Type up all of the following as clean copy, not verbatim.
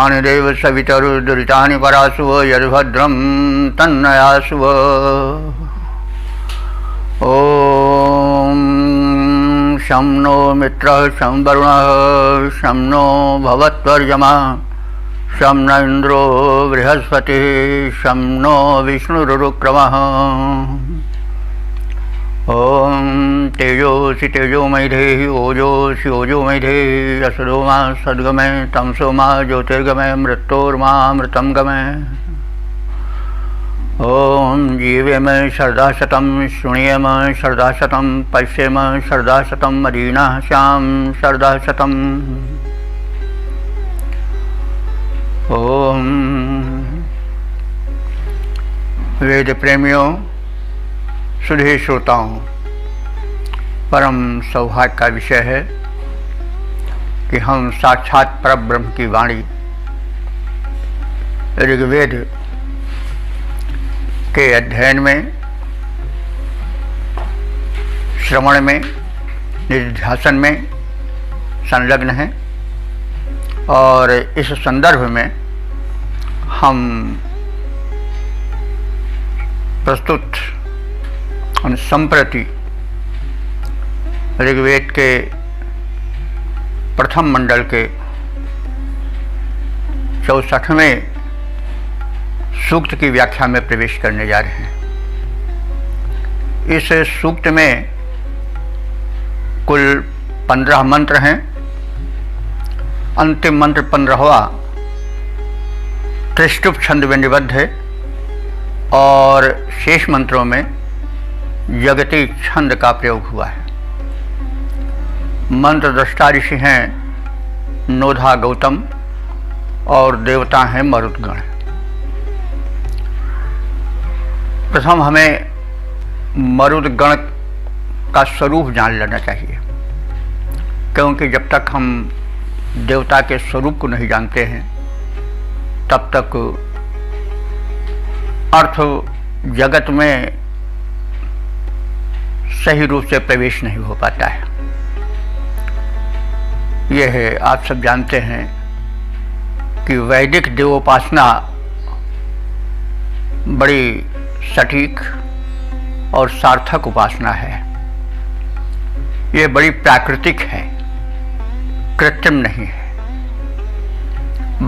भद्राणि देव सवितरुर्दुरितानि परासुव यद्भद्रं तन्नयासुव। ॐ शं नो मित्रः शं वरुणः शं नो भवत्वर्यमा शं न इन्द्रो बृहस्पतिः शं नो विष्णुरुक्रमः। ॐ तेजोसि तेजोमयि देहि ओजोसि ओजोमयि देहि असदो मा सद्गमय तमसो मा ज्योतिर्गमय मृत्योर्मामृतं गमय। ॐ जीवेम शरदाशतं शृणुयेम शरदाशतं पश्येम शरदाशतं मदीनाः स्याम शरदाशतम्। ॐ वेद प्रेमियों, सुधे श्रोताओं, परम सौभाग्य का विषय है कि हम साक्षात परब्रह्म की वाणी ऋग्वेद के अध्ययन में, श्रवण में, निधिध्यासन में संलग्न हैं और इस संदर्भ में हम प्रस्तुत संप्रति ऋग्वेद के प्रथम मंडल के 64वें सूक्त की व्याख्या में प्रवेश करने जा रहे हैं। इस सूक्त में कुल 15 मंत्र हैं। अंतिम मंत्र 15वां त्रिष्टुप छंद में निबद्ध है और शेष मंत्रों में जगती छंद का प्रयोग हुआ है। मंत्र दृष्टा ऋषि हैं नोधा गौतम और देवता हैं मरुद्गण। प्रथम हमें मरुद्गण का स्वरूप जान लेना चाहिए, क्योंकि जब तक हम देवता के स्वरूप को नहीं जानते हैं तब तक अर्थ जगत में सही रूप से प्रवेश नहीं हो पाता है। यह है, आप सब जानते हैं कि वैदिक देवोपासना बड़ी सटीक और सार्थक उपासना है। ये बड़ी प्राकृतिक है, कृत्रिम नहीं है।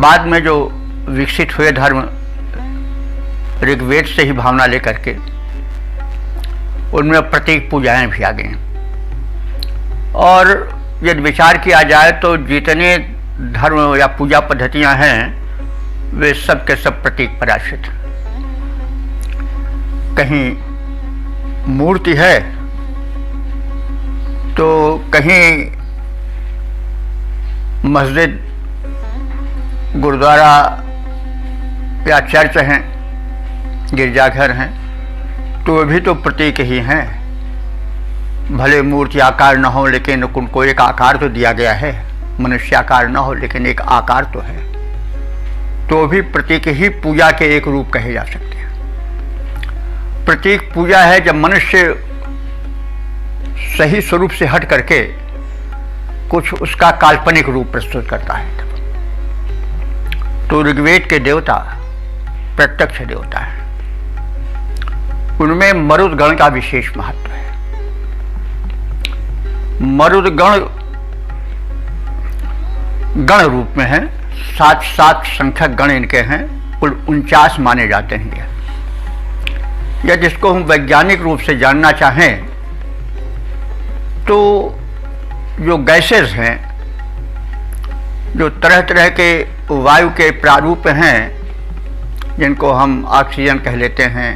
बाद में जो विकसित हुए धर्म ऋग्वेद से ही भावना लेकर के उनमें प्रतीक पूजाएं भी आ गई। और यदि विचार किया जाए तो जितने धर्म या पूजा पद्धतियां हैं वे सब के सब प्रतीक पर आश्रित हैं। कहीं मूर्ति है तो कहीं मस्जिद, गुरुद्वारा या चर्च हैं, गिरजाघर हैं, तो वे भी तो प्रतीक ही हैं। भले मूर्ति आकार न हो लेकिन उनको एक आकार तो दिया गया है। मनुष्य आकार न हो लेकिन एक आकार तो है, तो भी प्रतीक ही पूजा के एक रूप कहे जा सकते हैं। प्रतीक पूजा है जब मनुष्य सही स्वरूप से हट करके कुछ उसका काल्पनिक रूप प्रस्तुत करता है। तो ऋग्वेद के देवता प्रत्यक्ष देवता है, उनमें मरुद्गण का विशेष महत्व है। मरुद्गण गण रूप में है, 7 संख्यक गण इनके हैं, कुल 49 माने जाते हैं। या जिसको हम वैज्ञानिक रूप से जानना चाहें तो जो गैसेस हैं, जो तरह तरह के वायु के प्रारूप हैं, जिनको हम ऑक्सीजन कह लेते हैं,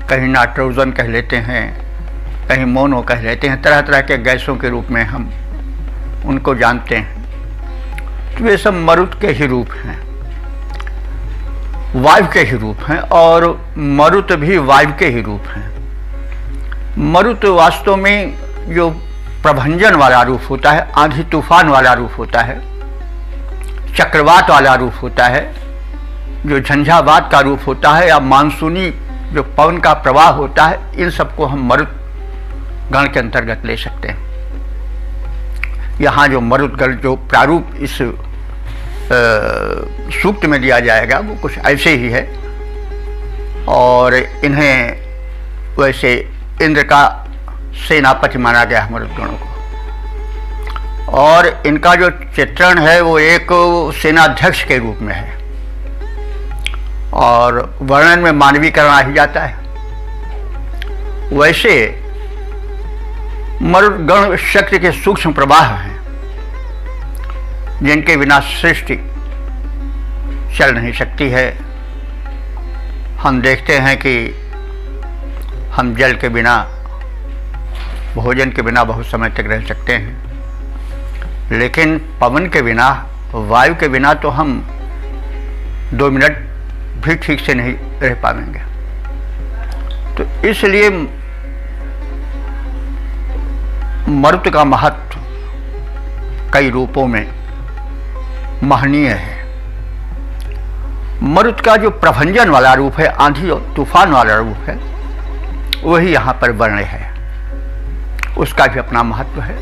कहीं नाइट्रोजन कह लेते हैं, कहीं मोनो कह लेते हैं, तरह तरह के गैसों के रूप में हम उनको जानते हैं। तो वे सब मरुत के ही रूप हैं, वायु के ही रूप हैं, और मरुत भी वायु के ही रूप हैं। मरुत वास्तव में जो प्रभंजन वाला रूप होता है, आंधी तूफान वाला रूप होता है, चक्रवात वाला रूप होता है, जो झंझावात का रूप होता है, या मानसूनी जो पवन का प्रवाह होता है, इन सबको हम मरुत गण के अंतर्गत ले सकते हैं। यहाँ जो मरुत गण जो प्रारूप इस सूक्त में दिया जाएगा वो कुछ ऐसे ही है। और इन्हें वैसे इंद्र का सेनापति माना गया है मरुदगणों को, और इनका जो चित्रण है वो एक सेनाध्यक्ष के रूप में है, और वर्णन में मानवीकरण आ ही जाता है। वैसे मरुदगण शक्ति के सूक्ष्म प्रवाह हैं जिनके बिना सृष्टि चल नहीं सकती है। हम देखते हैं कि हम जल के बिना, भोजन के बिना बहुत समय तक रह सकते हैं, लेकिन पवन के बिना, वायु के बिना तो हम 2 मिनट भी ठीक से नहीं रह पाएंगे। तो इसलिए मरुत का महत्व कई रूपों में महनीय है। मरुत का जो प्रभंजन वाला रूप है, आंधी और तूफान वाला रूप है, वही यहाँ पर वर्ण है, उसका भी अपना महत्व है।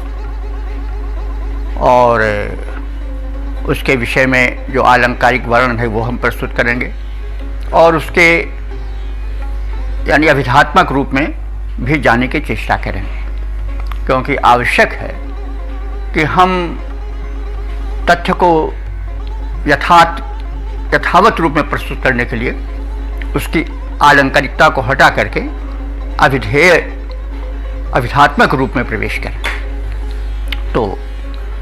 और उसके विषय में जो अलंकारिक वर्णन है वो हम प्रस्तुत करेंगे, और उसके यानी अभिधात्मक रूप में भी जानने की चेष्टा करेंगे, क्योंकि आवश्यक है कि हम तथ्य को यथावत रूप में प्रस्तुत करने के लिए उसकी आलंकारिकता को हटा करके अभिधेय अभिधात्मक रूप में प्रवेश करें। तो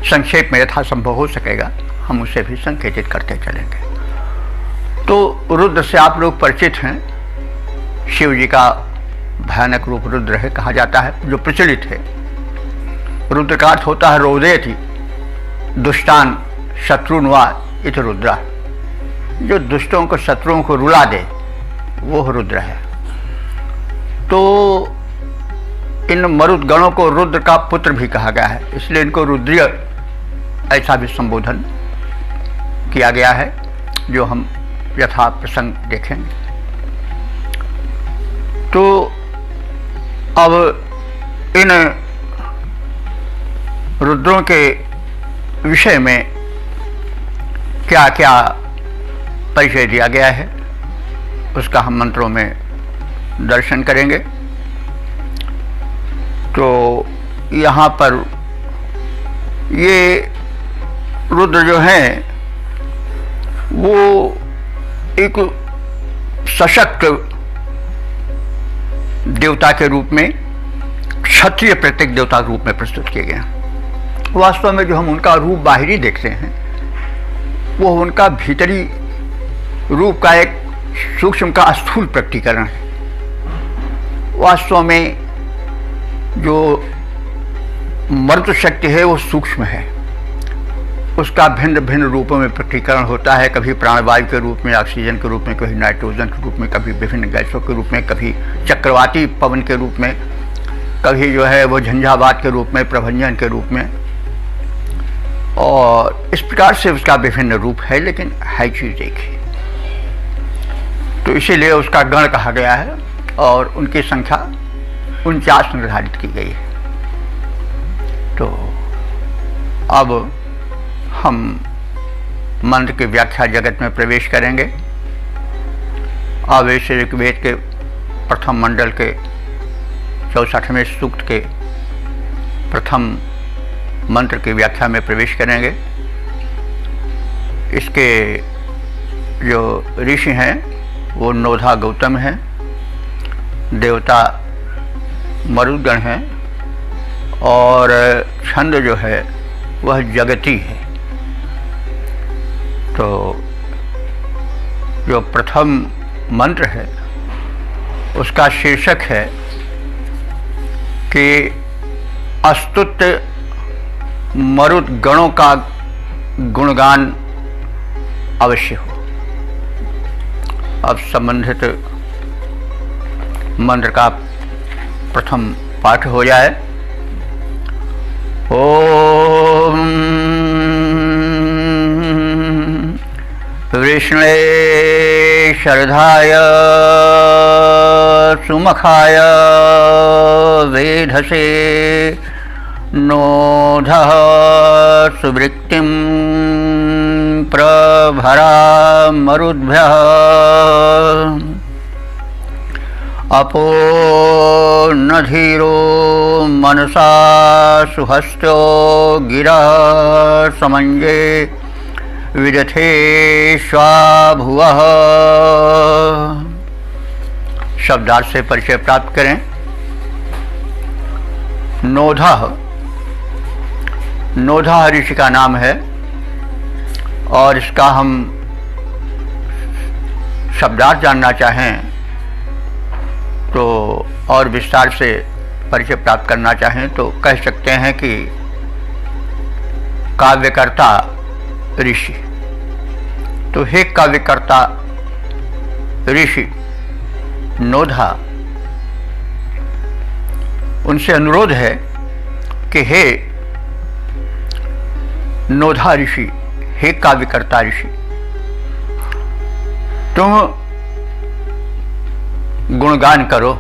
संक्षेप में यथासंभव हो सकेगा हम उसे भी संकेतित करते चलेंगे। तो रुद्र से आप लोग परिचित हैं। शिव जी का भयानक रूप रुद्र है, कहा जाता है, जो प्रचलित है। रुद्र का अर्थ होता है रोदेति, दुष्टान शत्रुन्वा इत रुद्रा, जो दुष्टों को, शत्रुओं को रुला दे, वो रुद्र है। तो इन मरुदगणों को रुद्र का पुत्र भी कहा गया है, इसलिए इनको रुद्रीय ऐसा भी संबोधन किया गया है, जो हम यथा प्रसंग देखेंगे। तो अब इन रुद्रों के विषय में क्या क्या परिचय दिया गया है उसका हम मंत्रों में दर्शन करेंगे। तो यहाँ पर ये रुद्र जो हैं वो एक सशक्त देवता के रूप में, क्षत्रिय प्रत्येक देवता के रूप में प्रस्तुत किए गए हैं। वास्तव में जो हम उनका रूप बाहरी देखते हैं वो उनका भीतरी रूप का एक सूक्ष्म का स्थूल प्रकटीकरण है। वास्तव में जो मर्त शक्ति है वो सूक्ष्म है, उसका भिन्न भिन्न रूपों में प्रकटीकरण होता है। कभी प्राणवायु के रूप में, ऑक्सीजन के रूप में, कभी नाइट्रोजन के रूप में, कभी विभिन्न गैसों के रूप में, कभी चक्रवाती पवन के रूप में, कभी जो है वो झंझावात के रूप में, प्रभंजन के रूप में, और इस प्रकार से उसका विभिन्न रूप है, लेकिन है चीज एक ही। तो इसीलिए उसका गण कहा गया है और उनकी संख्या 49 निर्धारित की गई है। तो अब हम मंत्र की व्याख्या जगत में प्रवेश करेंगे। अब इस ऋग्वेद के प्रथम मंडल के 64वें सूक्त के प्रथम मंत्र की व्याख्या में प्रवेश करेंगे। इसके जो ऋषि हैं वो नोधा गौतम हैं, देवता मरुदगण हैं, और छंद जो है वह जगती है। तो जो प्रथम मंत्र है उसका शीर्षक है कि अस्तुत मरुदगणों का गुणगान अवश्य हो। अब संबंधित मंत्र का प्रथम पाठ हो जाए। ओम विष्णुवे शरधाय सुमखाय वेधसे नोधः सुवृत्तिं प्रभरा मरुद्भ्यः अपो न धीरो मनसा सुहस्तो गिरा समंजे विदथे स्वाभुवः। शब्दार्थ से परिचय प्राप्त करें। नोधा, नोधा ऋषि का नाम है और इसका हम शब्दार्थ जानना चाहें तो और विस्तार से परिचय प्राप्त करना चाहें तो कह सकते हैं कि काव्यकर्ता ऋषि। तो हे काव्यकर्ता ऋषि नोधा, उनसे अनुरोध है कि हे नोधा ऋषि, हे काव्यकर्ता ऋषि, तुम गुणगान करो।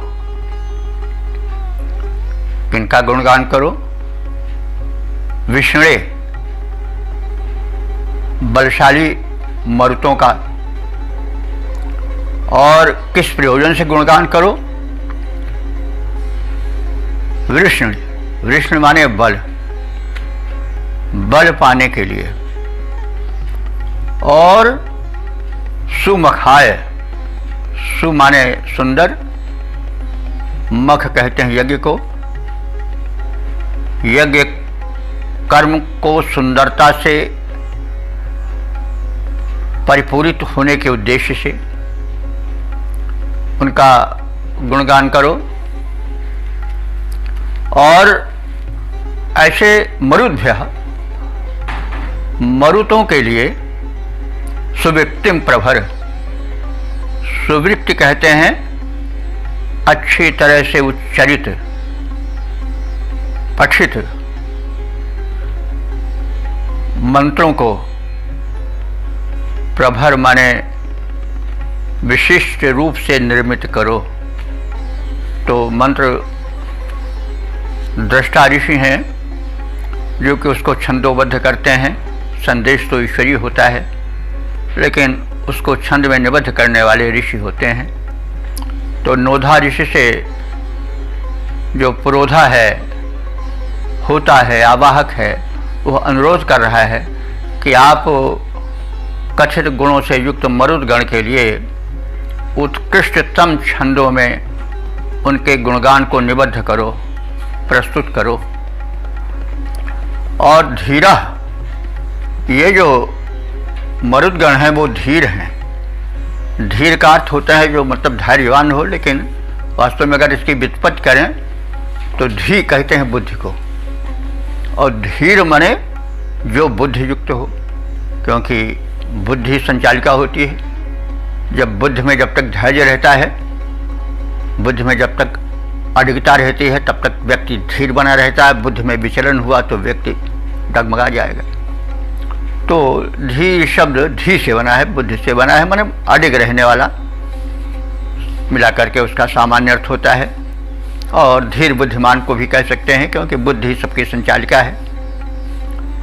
किनका गुणगान करो? विष्णे बलशाली मरुतों का। और किस प्रयोजन से गुणगान करो? वृष्ण, वृष्ण माने बल, बल पाने के लिए। और सुमखाय, सु माने सुंदर, मख कहते हैं यज्ञ को। यज्ञ कर्म को सुंदरता से परिपूरित होने के उद्देश्य से उनका गुणगान करो। और ऐसे मरुद्भ्यः, मरुतों के लिए सुवृत्तिम प्रभर, सुवृत्ति कहते हैं अच्छी तरह से उच्चरित, पठित मंत्रों को, प्रभर माने विशिष्ट रूप से निर्मित करो। तो मंत्र दृष्टा ऋषि हैं जो कि उसको छंदोबद्ध करते हैं। संदेश तो ईश्वरीय होता है लेकिन उसको छंद में निबद्ध करने वाले ऋषि होते हैं। तो नोधा ऋषि से जो पुरोधा है, होता है, आवाहक है, वह अनुरोध कर रहा है कि आप कथित गुणों से युक्त मरुदगण के लिए उत्कृष्टतम छंदों में उनके गुणगान को निबद्ध करो, प्रस्तुत करो। और धीरा, ये जो मरुदगण हैं वो धीर हैं। धीर का अर्थ होता है जो मतलब धैर्यवान हो, लेकिन वास्तव में अगर इसकी व्युत्पत्ति करें तो धी कहते हैं बुद्धि को, और धीर माने जो बुद्धि युक्त हो, क्योंकि बुद्धि संचालिका होती है। जब बुद्धि में जब तक धैर्य रहता है, बुद्धि में जब तक अडिगता रहती है, तब तक व्यक्ति धीर बना रहता है। बुद्धि में विचलन हुआ तो व्यक्ति डगमगा जाएगा। तो धी शब्द धी से बना है, बुद्धि से बना है, माने अडिग रहने वाला, मिला करके उसका सामान्य अर्थ होता है। और धीर बुद्धिमान को भी कह सकते हैं क्योंकि बुद्धि सबकी संचालिका है।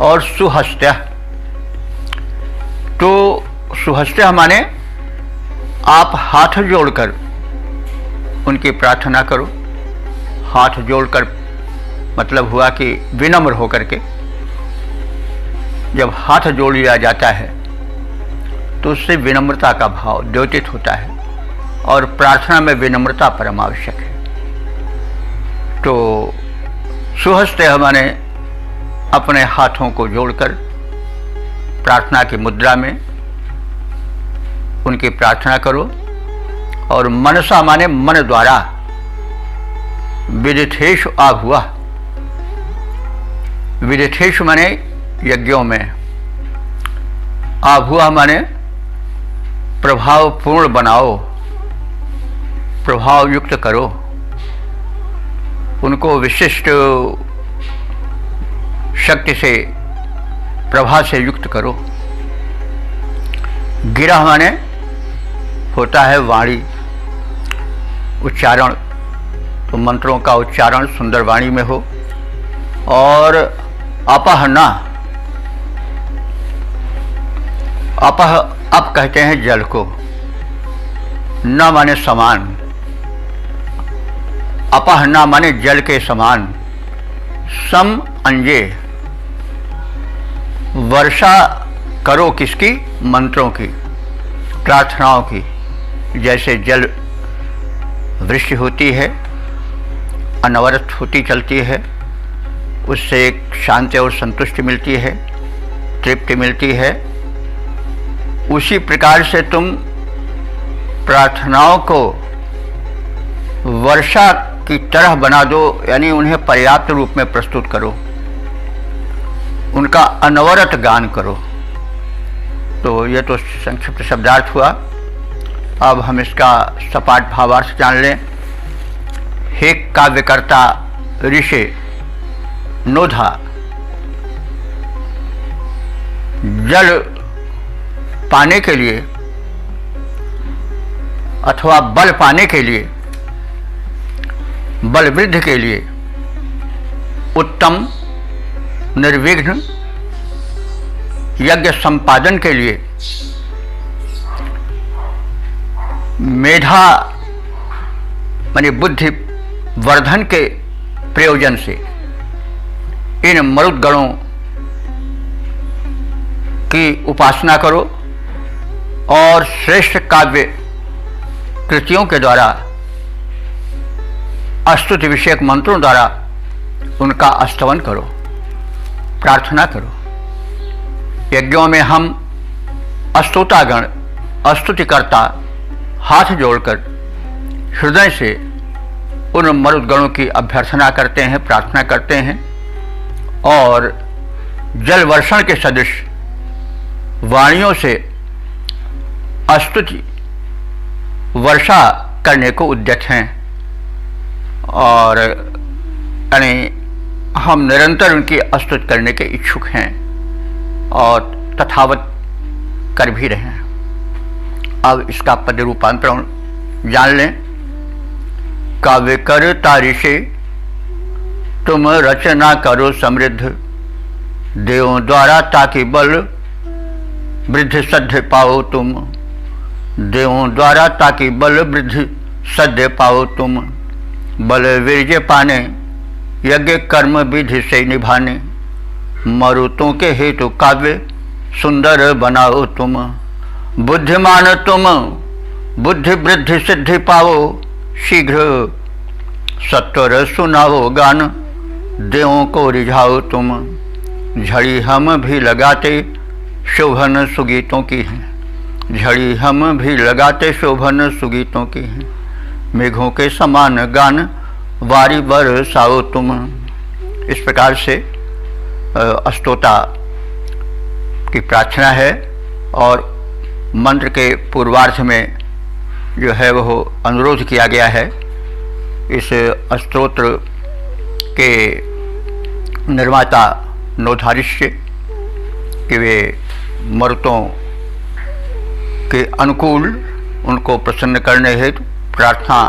और सुहस्त्य, तो सुहस्त्य माने आप हाथ जोड़कर उनकी प्रार्थना करो। हाथ जोड़कर मतलब हुआ कि विनम्र होकर के। जब हाथ जोड़ लिया जाता है तो उससे विनम्रता का भाव द्योतित होता है और प्रार्थना में विनम्रता परम आवश्यक है। तो सुहस्ते माने अपने हाथों को जोड़कर प्रार्थना की मुद्रा में उनकी प्रार्थना करो। और मनसा माने मन द्वारा, विदिथेषु आहुआ, विदिथेषु माने यज्ञों में, आहुआ माने प्रभावपूर्ण बनाओ, प्रभाव युक्त करो, उनको विशिष्ट शक्ति से, प्रभा से युक्त करो। गिरह माने होता है वाणी, उच्चारण, तो मंत्रों का उच्चारण सुंदर वाणी में हो। और अपहना, अपह अप कहते हैं जल को, न माने समान, अपह न माने जल के समान, सम अंजे वर्षा करो किसकी, मंत्रों की, प्रार्थनाओं की। जैसे जल वृष्टि होती है, अनवरत होती चलती है, उससे एक शांति और संतुष्टि मिलती है, तृप्ति मिलती है। उसी प्रकार से तुम प्रार्थनाओं को वर्षा की तरह बना दो, यानी उन्हें पर्याप्त रूप में प्रस्तुत करो, उनका अनवरत गान करो। तो ये तो संक्षिप्त शब्दार्थ हुआ। अब हम इसका सपाट भावार्थ जान लें। हे काव्यकर्ता ऋषि नोधा, जल पाने के लिए अथवा बल पाने के लिए, बल वृद्धि के लिए, उत्तम निर्विघ्न यज्ञ संपादन के लिए, मेधा माने बुद्धि वर्धन के प्रयोजन से इन मरुद गणों की उपासना करो और श्रेष्ठ काव्य कृतियों के द्वारा, स्तुति विषयक मंत्रों द्वारा उनका स्तवन करो, प्रार्थना करो। यज्ञों में हम स्तोतागण, स्तुतिकर्ता हाथ जोड़कर हृदय से उन मरुद गणों की अभ्यर्थना करते हैं, प्रार्थना करते हैं और जल वर्षण के सदृश वाणियों से स्तुति वर्षा करने को उद्यत हैं। और यानी हम निरंतर उनकी स्तुति करने के इच्छुक हैं और तथावत कर भी रहे हैं। अब इसका पद रूपांतरण जान लें। काव्य कर तारिशे तुम रचना करो समृद्ध, देवों द्वारा ताकि बल वृद्धि सद्य पाओ तुम, देवों द्वारा ताकि बल वृद्धि सद्य पाओ तुम, बल वीर्य पाने यज्ञ कर्म विधि से निभाने, मरुतों के हेतु काव्य सुंदर बनाओ तुम, बुद्धिमान तुम बुद्धि वृद्धि सिद्धि पाओ, शीघ्र सत्वर सुनाओ गान, देवों को रिझाओ तुम, झड़ी हम भी लगाते शोभन सुगीतों की हैं, झड़ी हम भी लगाते शोभन सुगीतों की हैं, मेघों के समान गान वारी बरसाओ तुम। इस प्रकार से स्तोता की प्रार्थना है और मंत्र के पूर्वार्ध में जो है वह अनुरोध किया गया है इस स्तोत्र के निर्माता नोधारिष्य कि वे मरुतों के अनुकूल उनको प्रसन्न करने हेतु प्रार्थना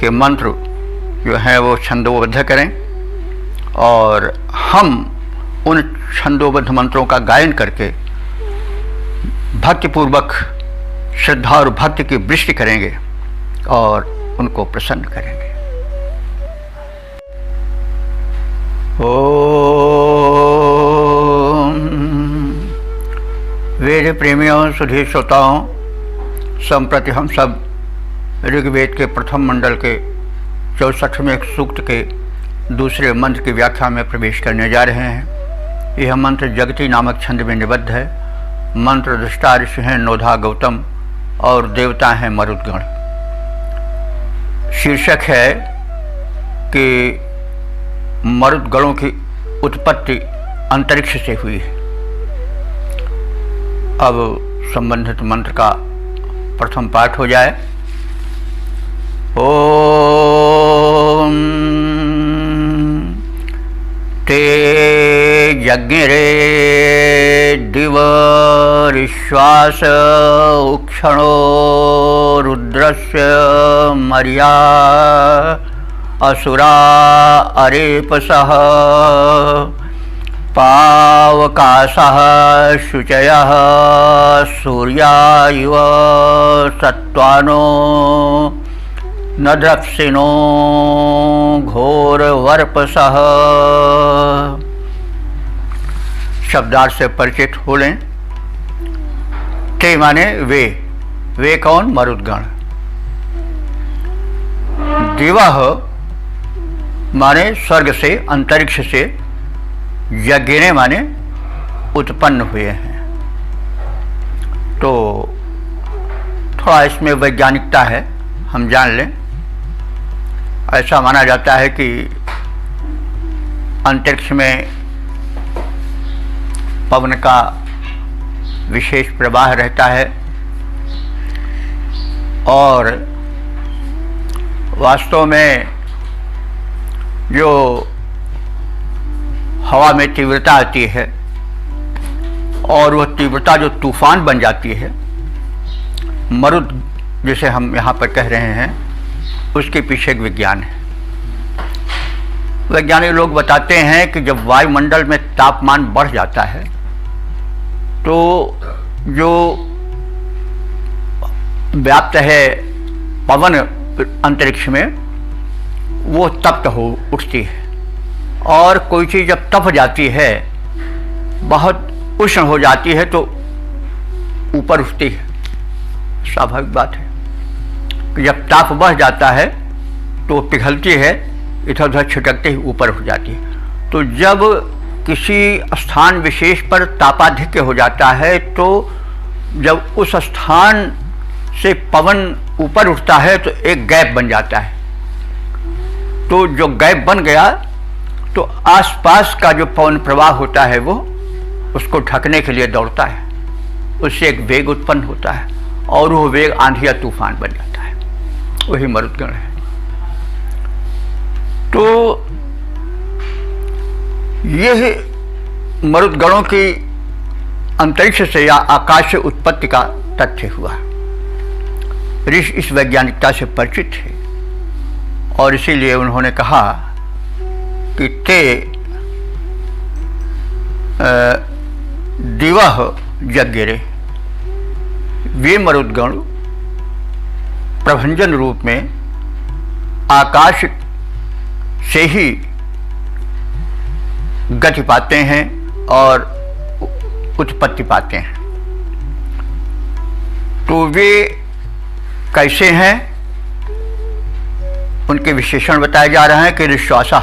के मंत्र जो हैं वो छंदोबद्ध करें और हम उन छंदोबद्ध मंत्रों का गायन करके भक्तिपूर्वक श्रद्धा और भक्ति की वृष्टि करेंगे और उनको प्रसन्न करेंगे। ओम वेद प्रेमियों सुधी श्रोताओं, संप्रति हम सब ऋग्वेद के प्रथम मंडल के 64वें सूक्त के दूसरे मंत्र की व्याख्या में प्रवेश करने जा रहे हैं। यह मंत्र जगती नामक छंद में निबद्ध है। मंत्र दृष्टा ऋषि हैं नोधा गौतम और देवता हैं मरुदगण। शीर्षक है कि मरुदगणों की उत्पत्ति अंतरिक्ष से हुई है। अब संबंधित मंत्र का प्रथम पाठ हो जाए। ओम ते यज्ञरे दिवरिश्वास उक्षणो रुद्रस्य मर्या असुरा अरेपसः पावकाशः शुचयः सूर्या इव सत्त्वानो न द्रप्सिनो घोरवर्पसः। शब्दार्थ से परिचित हो लें। ते माने वे कौन? मरुद्गण। दिवः माने स्वर्ग से, अंतरिक्ष से, यज्ञिने माने उत्पन्न हुए हैं। तो थोड़ा इसमें वैज्ञानिकता है, हम जान लें। ऐसा माना जाता है कि अंतरिक्ष में पवन का विशेष प्रवाह रहता है और वास्तव में जो हवा में तीव्रता आती है और वह तीव्रता जो तूफान बन जाती है, मरुद जिसे हम यहाँ पर कह रहे हैं, उसके पीछे एक विज्ञान है। वैज्ञानिक लोग बताते हैं कि जब वायुमंडल में तापमान बढ़ जाता है तो जो व्याप्त है पवन अंतरिक्ष में वो तप्त हो उठती है, और कोई चीज़ जब तप जाती है, बहुत उष्ण हो जाती है, तो ऊपर उठती है। स्वाभाविक बात है कि जब ताप बढ़ जाता है तो पिघलती है, इधर उधर छिटकते ही ऊपर उठ जाती है। तो जब किसी स्थान विशेष पर तापाधिक्य हो जाता है, तो जब उस स्थान से पवन ऊपर उठता है तो एक गैप बन जाता है। तो जो गैप बन गया तो आसपास का जो पवन प्रवाह होता है वो उसको ढकने के लिए दौड़ता है, उससे एक वेग उत्पन्न होता है और वो वेग आंधी या तूफान बन जाता है। वही मरुद्गण है। तो यह मरुद्गणों की अंतरिक्ष से या आकाश से उत्पत्ति का तथ्य हुआ। ऋषि इस वैज्ञानिकता से परिचित थे और इसीलिए उन्होंने कहा कि ते दिवः यज्ञिरे, वे मरुद्गण प्रभंजन रूप में आकाश से ही गति पाते हैं और उत्पत्ति पाते हैं। तो वे कैसे हैं, उनके विशेषण बताए जा रहे हैं कि ऋश्वासा,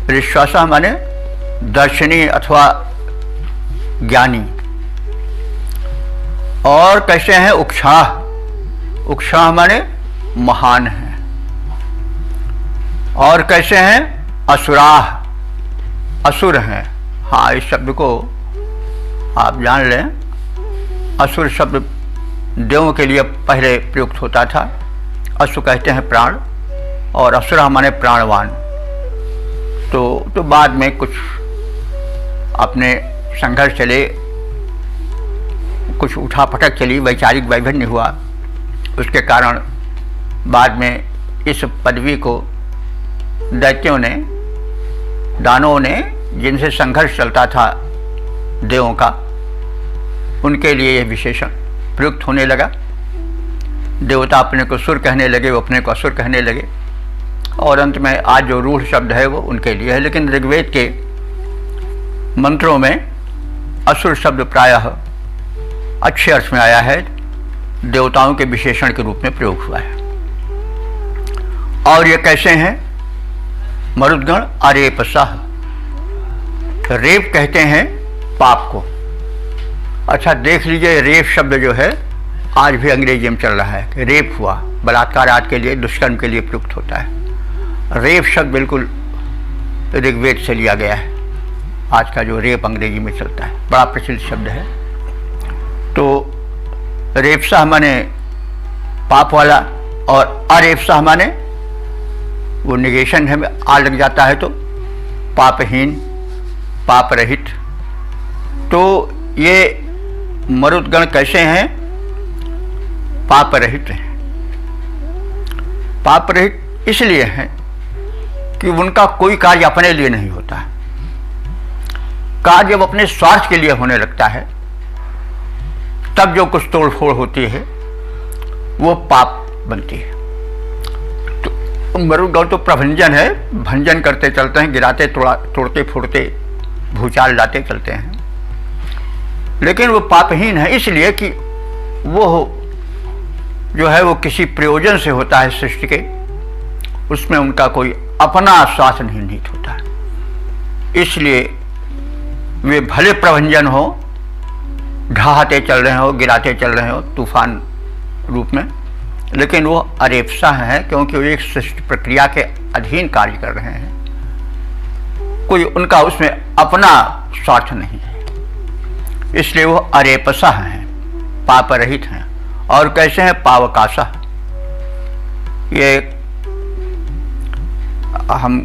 ऋश्वासा माने दर्शनी अथवा ज्ञानी। और कैसे हैं उक्षाह, उक्षाह माने महान है। और कैसे हैं असुराह, असुर हैं। हाँ, इस शब्द को आप जान लें। असुर शब्द देवों के लिए पहले प्रयुक्त होता था। असु कहते हैं प्राण और असुरा माने प्राणवान। तो बाद में कुछ अपने संघर्ष चले, कुछ उठापटक चली, वैचारिक वैभन्य हुआ, उसके कारण बाद में इस पदवी को दैत्यों ने, दानवों ने, जिनसे संघर्ष चलता था देवों का, उनके लिए यह विशेषण प्रयुक्त होने लगा। देवता अपने को सुर कहने लगे, वो अपने को असुर कहने लगे, और अंत में आज जो रूढ़ शब्द है वो उनके लिए है। लेकिन ऋग्वेद के मंत्रों में असुर शब्द प्रायः अच्छे अर्थ में आया है, देवताओं के विशेषण के रूप में प्रयोग हुआ है। और ये कैसे हैं मरुद्गण? अरेपसः, रेप कहते हैं पाप को। अच्छा देख लीजिए, रेप शब्द जो है आज भी अंग्रेजी में चल रहा है कि रेप हुआ, बलात्कार आदि के लिए, दुष्कर्म के लिए प्रयुक्त होता है। रेप शब्द बिल्कुल ऋग्वेद से लिया गया है। आज का जो रेप अंग्रेजी में चलता है, बड़ा प्रचलित शब्द है। तो रेपसा माने पाप वाला, और अरेपसा माने वो निगेशन है, आ लग जाता है तो पापहीन, पाप रहित। तो ये मरुद्गण कैसे हैं? पाप रहित हैं। पाप रहित इसलिए हैं कि उनका कोई कार्य अपने लिए नहीं होता। कार्य जब अपने स्वार्थ के लिए होने लगता है तब जो कुछ तोड़फोड़ होती है वो पाप बनती है। तो मरुदगण तो प्रभंजन है, भंजन करते चलते हैं, गिराते तोड़ते फोड़ते भूचाल लाते चलते हैं, लेकिन वो पापहीन है इसलिए कि वो जो है वो किसी प्रयोजन से होता है सृष्टि के, उसमें उनका कोई अपना स्वार्थ नहीं निहित होता है। इसलिए वे भले प्रभंजन हो, ढहाते चल रहे हो, गिराते चल रहे हो तूफान रूप में, लेकिन वो अरेपसा है क्योंकि वो एक सृष्टि प्रक्रिया के अधीन कार्य कर रहे हैं, कोई उनका उसमें अपना स्वार्थ नहीं है, इसलिए वो अरेपसा हैं, पाप रहित हैं। और कैसे हैं? पावकाशा। ये हम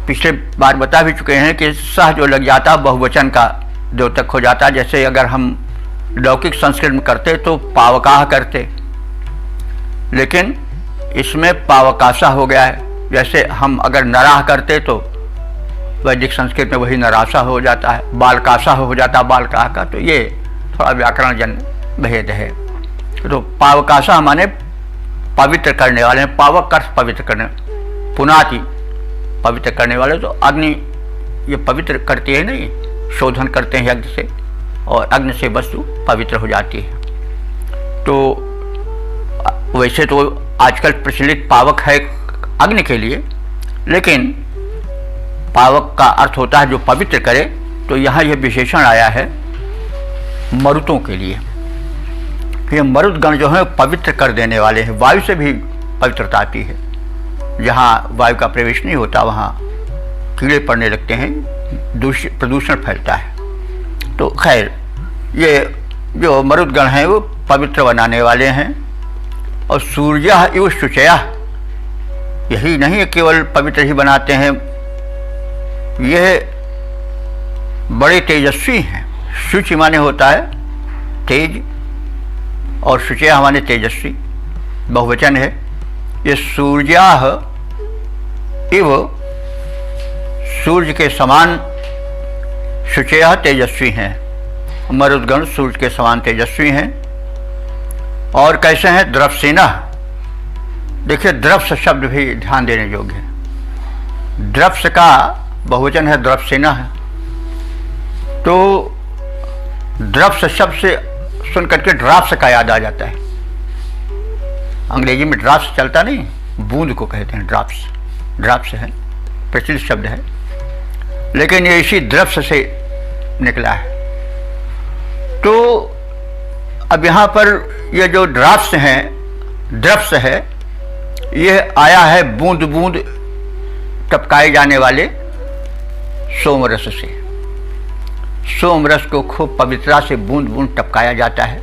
पिछले बार बता भी चुके हैं कि सह जो लग जाता बहुवचन का द्योतक हो जाता। जैसे अगर हम लौकिक संस्कृत में करते तो पावकाह करते, लेकिन इसमें पावकाशा हो गया है। जैसे हम अगर नराह करते तो वैदिक संस्कृत में वही नराशा हो जाता है, बालकाशा हो जाता बालकाह का। तो ये थोड़ा व्याकरण जन भेद है। तो पावकाशा माने पवित्र करने वाले हैं, पावक अर्थ पवित्र करने, पुनाति पवित्र करने वाले। तो अग्नि ये पवित्र करती है नहीं, शोधन करते हैं यज्ञ से, और अग्नि से वस्तु पवित्र हो जाती है। तो वैसे तो आजकल प्रचलित पावक है अग्नि के लिए, लेकिन पावक का अर्थ होता है जो पवित्र करे। तो यहाँ यह विशेषण आया है मरुतों के लिए। ये मरुदगण जो है पवित्र कर देने वाले हैं। वायु से भी पवित्रता आती है, जहाँ वायु का प्रवेश नहीं होता वहाँ कीड़े पड़ने लगते हैं, प्रदूषण फैलता है। तो खैर ये जो मरुदगण हैं वो पवित्र बनाने वाले हैं। और सूर्य इव शुचया, यही नहीं केवल पवित्र ही बनाते हैं, यह बड़े तेजस्वी हैं। शुचि माने होता है तेज, और शुचया माने तेजस्वी, बहुवचन है। ये सूर्याह इव, सूर्य के समान, शुचया तेजस्वी हैं। मरुदगण सूर्य के समान तेजस्वी हैं। और कैसे हैं? द्रवसेना। देखिए द्रव्स शब्द भी ध्यान देने योग्य है। द्रव्स का बहुवचन है, द्रवसेना है। तो द्रव्स शब्द से सुन करके ड्राफ्स का याद आ जाता है। अंग्रेजी में ड्राफ्स चलता नहीं, बूंद को कहते हैं ड्राफ्स। ड्राफ्स है, प्रचलित शब्द है, लेकिन ये इसी द्रव्स से निकला है। तो अब यहाँ पर ये जो ड्राफ्स हैं, द्रव्स है, यह आया है बूंद बूंद टपकाए जाने वाले सोमरस से। सोमरस को खूब पवित्रता से बूंद बूंद टपकाया जाता है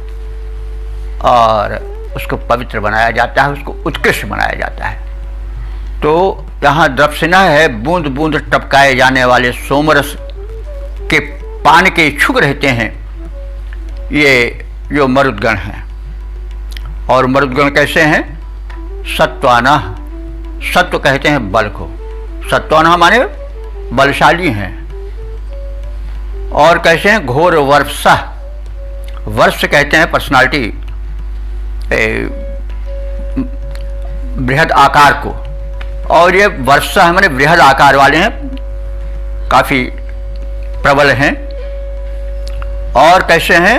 और उसको पवित्र बनाया जाता है, उसको उत्कृष्ट बनाया जाता है। तो यहाँ द्रव्सेना है, बूंद बूंद टपकाए जाने वाले सोमरस के पान के इच्छुक रहते हैं ये जो मरुदगण हैं। और मरुदगण कैसे हैं? सत्वाना। सत्व कहते हैं बल को, सत्वाना माने बलशाली हैं। और कैसे हैं? घोर वर्षा। वर्ष कहते हैं पर्सनालिटी, बृहद आकार को, और ये वर्षा है माने बृहद आकार वाले हैं, काफी प्रबल हैं। और कैसे हैं?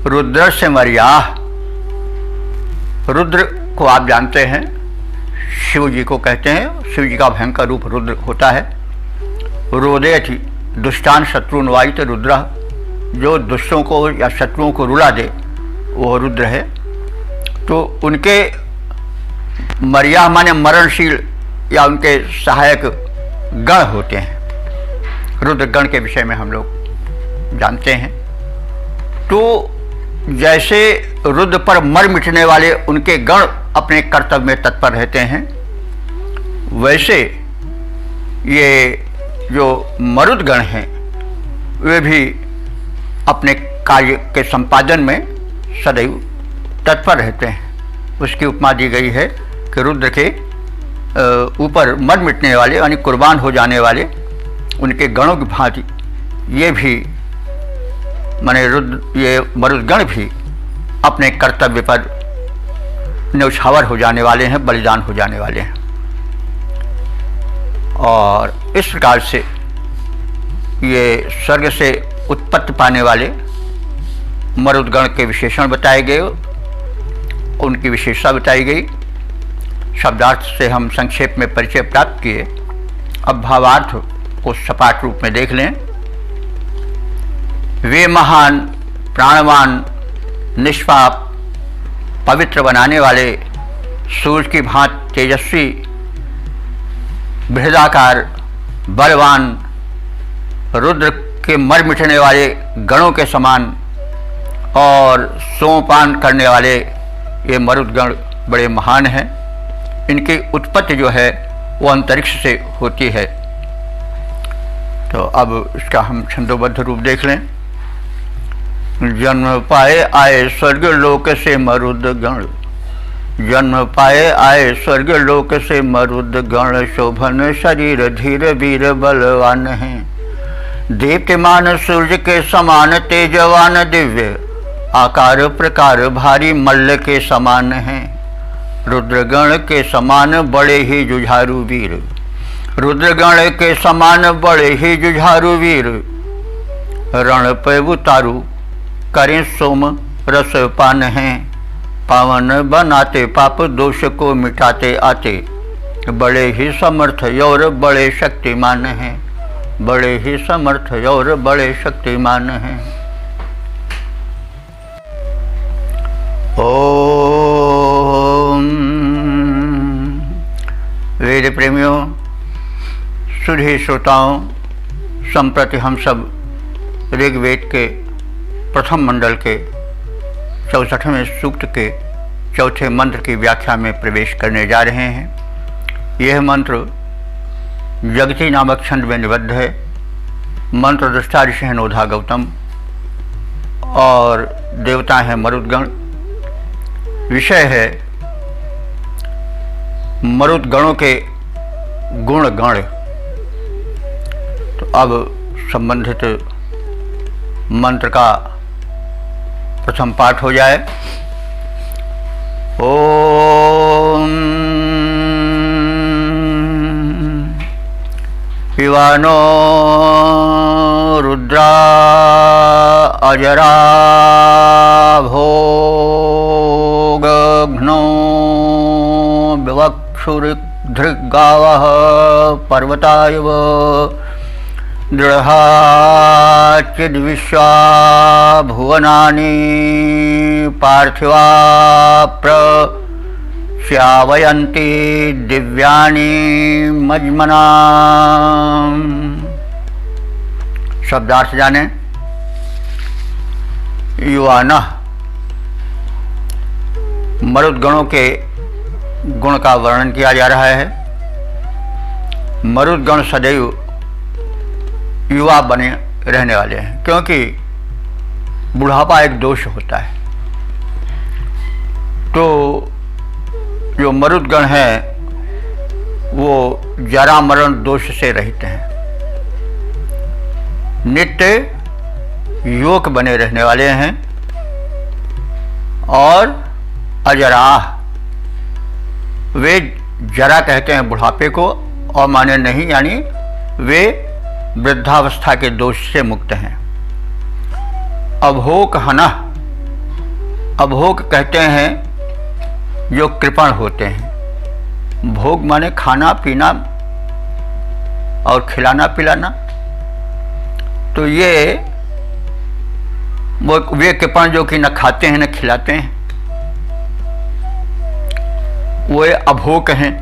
रुद्र से मर्याह। रुद्र को आप जानते हैं, शिव जी को कहते हैं, शिव जी का भयंकर रूप रुद्र होता है। रोदेति दुष्टान शत्रुन वायित रुद्र, जो दुष्टों को या शत्रुओं को रुला दे वो रुद्र है। तो उनके मर्याह माने मरणशील या उनके सहायक गण होते हैं। रुद्र गण के विषय में हम लोग जानते हैं। तो जैसे रुद्र पर मर मिटने वाले उनके गण अपने कर्तव्य में तत्पर रहते हैं, वैसे ये जो मरुदगण हैं वे भी अपने कार्य के संपादन में सदैव तत्पर रहते हैं। उसकी उपमा दी गई है कि रुद्र के ऊपर मर मिटने वाले यानी कुर्बान हो जाने वाले उनके गणों की भांति ये भी माने रुद्र, ये मरुदगण भी अपने कर्तव्य पर न्यौछावर हो जाने वाले हैं, बलिदान हो जाने वाले हैं। और इस प्रकार से ये स्वर्ग से उत्पत्ति पाने वाले मरुदगण के विशेषण बताए गए, उनकी विशेषता बताई गई। शब्दार्थ से हम संक्षेप में परिचय प्राप्त किए। अब भावार्थ को सपाट रूप में देख लें। वे महान, प्राणवान, निष्पाप, पवित्र बनाने वाले, सूर्य की भांति तेजस्वी, बृहदाकार, बलवान, रुद्र के मर मिटने वाले गणों के समान और सोमपान करने वाले ये मरुदगण बड़े महान हैं। इनकी उत्पत्ति जो है वो अंतरिक्ष से होती है। तो अब इसका हम छंदोबद्ध रूप देख लें। जन्म पाए आए स्वर्ग लोक से मरुदगण, जन्म पाए आए स्वर्ग लोक से मरुदगण, शोभन शरीर धीर वीर बलवान हैं, दीप्तिमान सूर्य के समान तेजवान, दिव्य आकार प्रकार भारी मल्ल के समान हैं, रुद्रगण के समान बड़े ही जुझारू वीर, रुद्रगण के समान बड़े ही जुझारू वीर, रण पे उतारू करें सोम रस पान हैं, पावन बनाते पाप दोष को मिटाते आते, बड़े ही समर्थ और बड़े शक्तिमान हैं, बड़े ही समर्थ और बड़े शक्तिमान हैं। ओम। वेद प्रेमियों, सुधी श्रोताओं, संप्रति हम सब ऋग्वेद के प्रथम मंडल के 64वें सूक्त के चौथे मंत्र की व्याख्या में प्रवेश करने जा रहे हैं। यह मंत्र जगती नामक छंद में निबद्ध है। मंत्र दृष्टा ऋषि हैं नोधा गौतम और देवता हैं मरुदगण। विषय है मरुदगणों के गुण गण। तो अब संबंधित मंत्र का प्रथम पाठ हो जाए। ओम पिवानो रुद्रा अजरा भोगघ्नो विवक्षुर्धृगावः पर्वतायव दृढाचिद्विश्वा भुवनानि पार्थिवा प्रश्यावयन्ति दिव्यानि मज्मना। शब्दार्थ जाने। युवानः, मरुदगणों के गुण का वर्णन किया जा रहा है। मरुदगण सदैव युवा बने रहने वाले हैं, क्योंकि बुढ़ापा एक दोष होता है। तो जो मरुदगण हैं वो जरा मरण दोष से रहित हैं, नित्य युवक बने रहने वाले हैं और अजराह। वे जरा कहते हैं बुढ़ापे को और माने नहीं, यानी वे वृद्धावस्था के दोष से मुक्त हैं। अभोग हनः, अभोग कहते हैं जो कृपण होते हैं। भोग माने खाना पीना और खिलाना पिलाना। तो ये वे कृपण जो कि न खाते हैं न खिलाते हैं, वे अभोग हैं।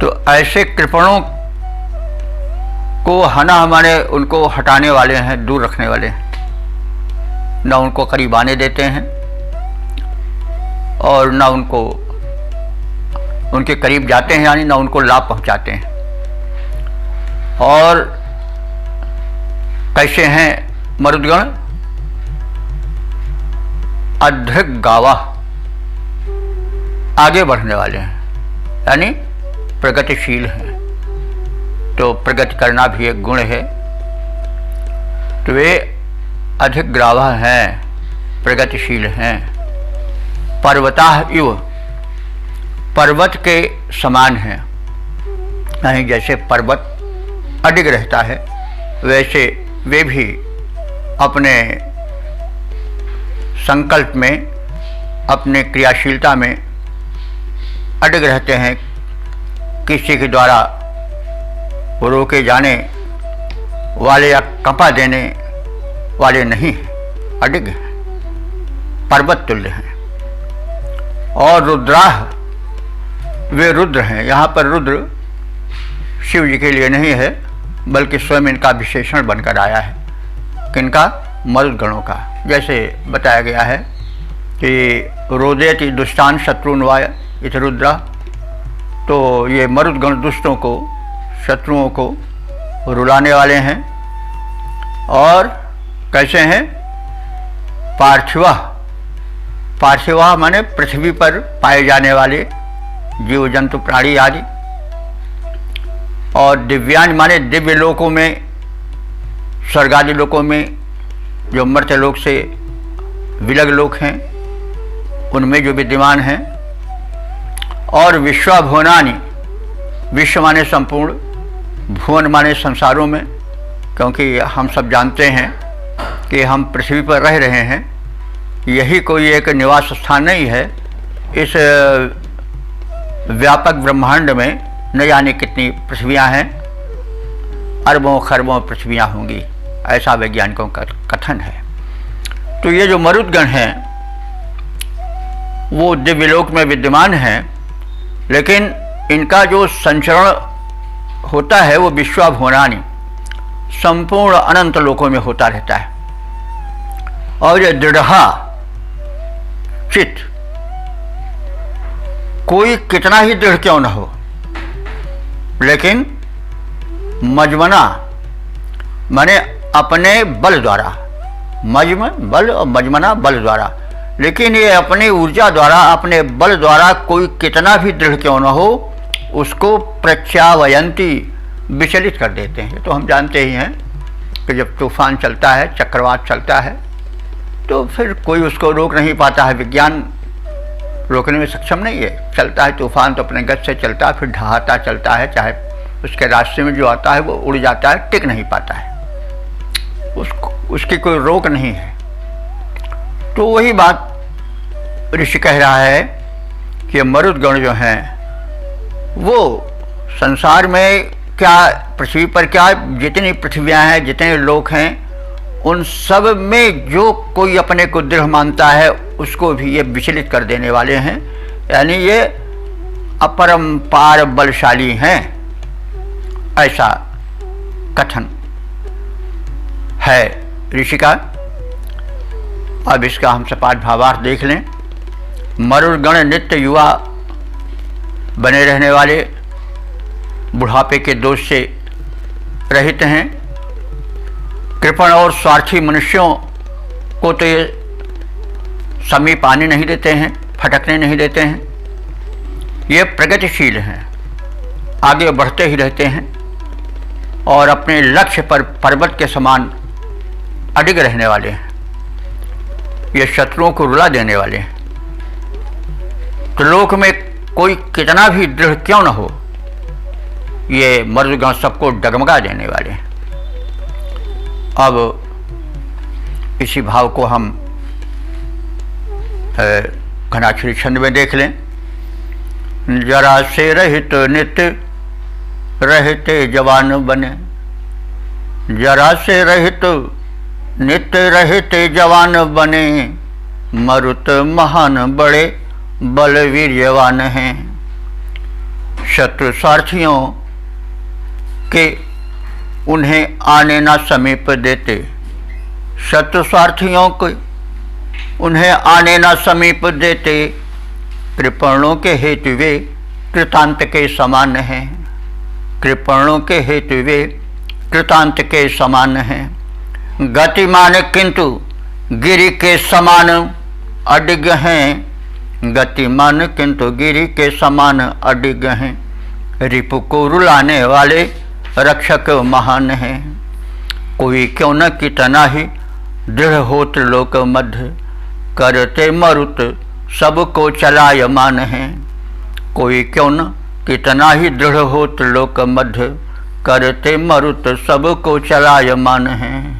तो ऐसे कृपणों को हना हमारे उनको हटाने वाले हैं, दूर रखने वाले हैं। न उनको करीब आने देते हैं और न उनको उनके करीब जाते हैं, यानी न उनको लाभ पहुंचाते हैं। और कैसे हैं मरुदगण? अधृग गावा, आगे बढ़ने वाले हैं, यानी प्रगतिशील हैं। तो प्रगति करना भी एक गुण है। तो वे अधिक ग्रावा हैं, प्रगतिशील हैं। पर्वताः इव, पर्वत के समान हैं। नहीं, जैसे पर्वत अडिग रहता है वैसे वे भी अपने संकल्प में, अपने क्रियाशीलता में अडिग रहते हैं। किसी के द्वारा रोके जाने वाले या कंपा देने वाले नहीं हैं, अडिग हैं, पर्वत तुल्य हैं। और रुद्राह, वे रुद्र हैं। यहाँ पर रुद्र शिव जी के लिए नहीं है, बल्कि स्वयं इनका विशेषण बनकर आया है। किनका? मरुद्गणों का। जैसे बताया गया है कि रोदेति दुष्टान शत्रुन वाय इत रुद्रा, तो ये मरुद्गण दुष्टों को, शत्रुओं को रुलाने वाले हैं। और कैसे हैं? पार्थिवा, पार्थिवा माने पृथ्वी पर पाए जाने वाले जीव जंतु प्राणी आदि। और दिव्यान माने दिव्य लोकों में, स्वर्गादि लोकों में, जो मर्त्य लोक से विलग लोक हैं उनमें जो विद्यमान हैं। और विश्वभुवनानि, विश्व माने संपूर्ण, भुवन माने संसारों में, क्योंकि हम सब जानते हैं कि हम पृथ्वी पर रह रहे हैं, यही कोई एक निवास स्थान नहीं है। इस व्यापक ब्रह्मांड में न जाने कितनी पृथ्वियाँ हैं, अरबों खरबों पृथ्वियाँ होंगी, ऐसा वैज्ञानिकों का कथन है। तो ये जो मरुद्गण हैं वो दिव्यलोक में विद्यमान हैं, लेकिन इनका जो संचरण होता है वो विश्वभुवनानि, संपूर्ण अनंत लोकों में होता रहता है। और ये दृढ़ा चित, कोई कितना ही दृढ़ क्यों न हो, लेकिन मजमना माने अपने बल द्वारा, मजम बल और मजमना बल द्वारा, लेकिन ये अपनी ऊर्जा द्वारा, अपने बल द्वारा कोई कितना भी दृढ़ क्यों न हो, उसको प्रत्यावयंती, विचलित कर देते हैं। तो हम जानते ही हैं कि जब तूफान चलता है, चक्रवात चलता है, तो फिर कोई उसको रोक नहीं पाता है। विज्ञान रोकने में सक्षम नहीं है। चलता है तूफान तो अपने गति से चलता है, फिर ढहाता चलता है, चाहे उसके रास्ते में जो आता है वो उड़ जाता है, टिक नहीं पाता है, उसकी कोई रोक नहीं है। तो वही बात ऋषि कह रहा है कि मरुद्गण जो हैं वो संसार में क्या, पृथ्वी पर क्या जितनी पृथ्वियाँ हैं, जितने लोक हैं, उन सब में जो कोई अपने को दृढ़ मानता है उसको भी ये विचलित कर देने वाले हैं। यानी ये अपरंपार बलशाली हैं, ऐसा कथन है ऋषि का। अब इसका हम सपाट भावार्थ देख लें। मरुद्गण नित्य युवा बने रहने वाले, बुढ़ापे के दोष से रहित हैं। कृपण और स्वार्थी मनुष्यों को तो ये समीप आने नहीं देते हैं, फटकने नहीं देते हैं। ये प्रगतिशील हैं, आगे बढ़ते ही रहते हैं और अपने लक्ष्य पर पर्वत के समान अडिग रहने वाले हैं। ये शत्रुओं को रुला देने वाले हैं। तो लोक में कोई कितना भी दृढ़ क्यों न हो, ये मरुद्गण सबको डगमगा देने वाले हैं। अब इसी भाव को हम घनाक्षरी छंद में देख लें। जरा से रहित नित्य रहते जवान बने, जरा से रहित नित्य रहते जवान बने, मरुत महान बड़े बलवीर्यवान हैं। शत्रु स्वार्थियों के उन्हें आने ना समीप देते, शत्रु स्वार्थियों को उन्हें आने ना समीप देते, कृपणों के हेतु वे कृतांत के समान हैं, कृपणों के हेतु वे कृतांत के समान हैं। गतिमान किंतु गिरि के समान अडिग हैं, गतिमान किंतु गिरि के समान अडिग हैं। रिपु को रुलाने वाले रक्षक महान हैं, कोई क्यों न कितना ही दृढ़ हो त्रिलोक मध्य, करते मरुत सबको चलायमान है। कोई क्यों न कितना ही दृढ़ हो त्रिलोक मध्य, करते मरुत सबको चलायमान है।